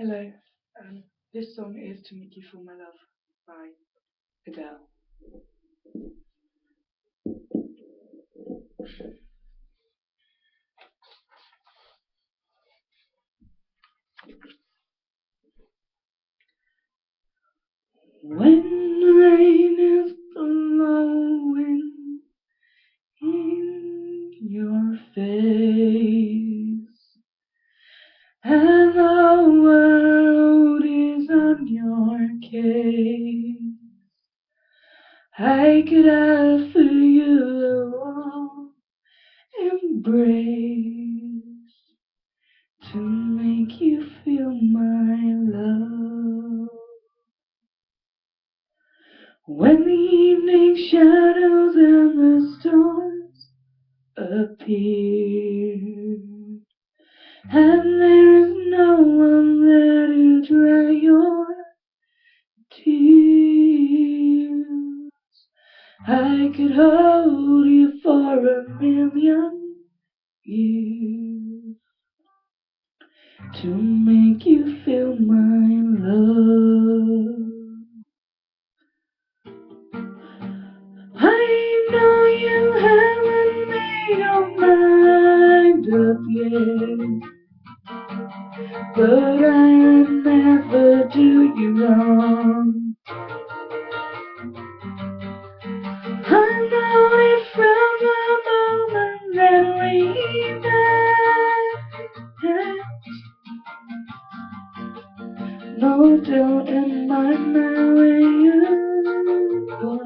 Hello, this song is To Make You Feel My Love by Adele. When the rain is blowing in your face and the world is on your case, I could offer you a warm embrace to make you feel my love. When the evening shadows and the stars appear, and there is no one there to dry your tears, I could hold you for 1,000,000 years to make you feel my love. I know you haven't made your mind up yet, but I would never do you wrong. I know it from the moment that we met. No doubt in my mind where you go.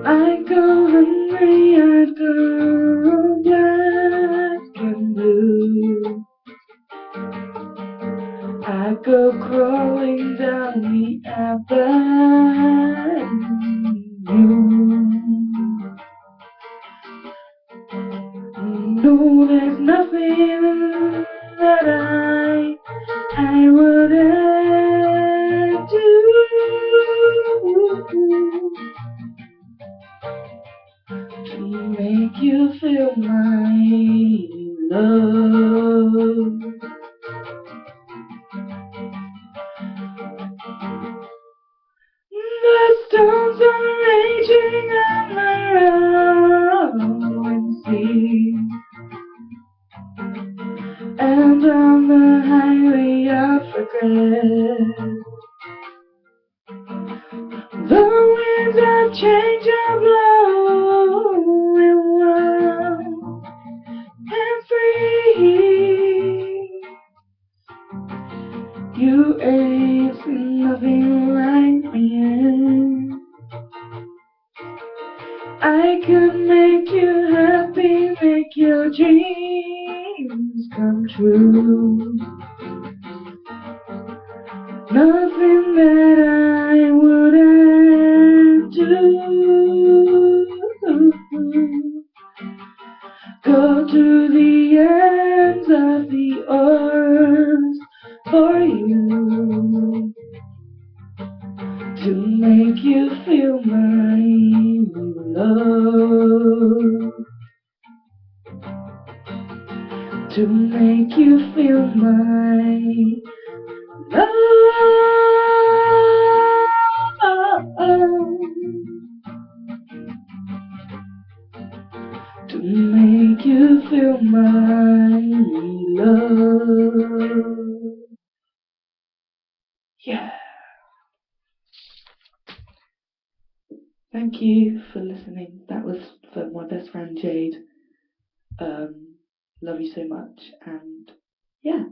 I go hungry, I go black and blue. I go crawling down the avenue. No, there's nothing that I wouldn't do to make you feel my love. The storms are raging on the rolling sea, and on the highway of regret, the winds of change are blowing wild and free. You ain't seen nothing like me. I could make you happy, make your dreams come true. Nothing that I wouldn't do. Go to the ends of the earth for you, to make you feel my love, to make you feel my love, to make you feel my love. Yeah. Thank you for listening. That was for my best friend Jade. Love you so much, and yeah.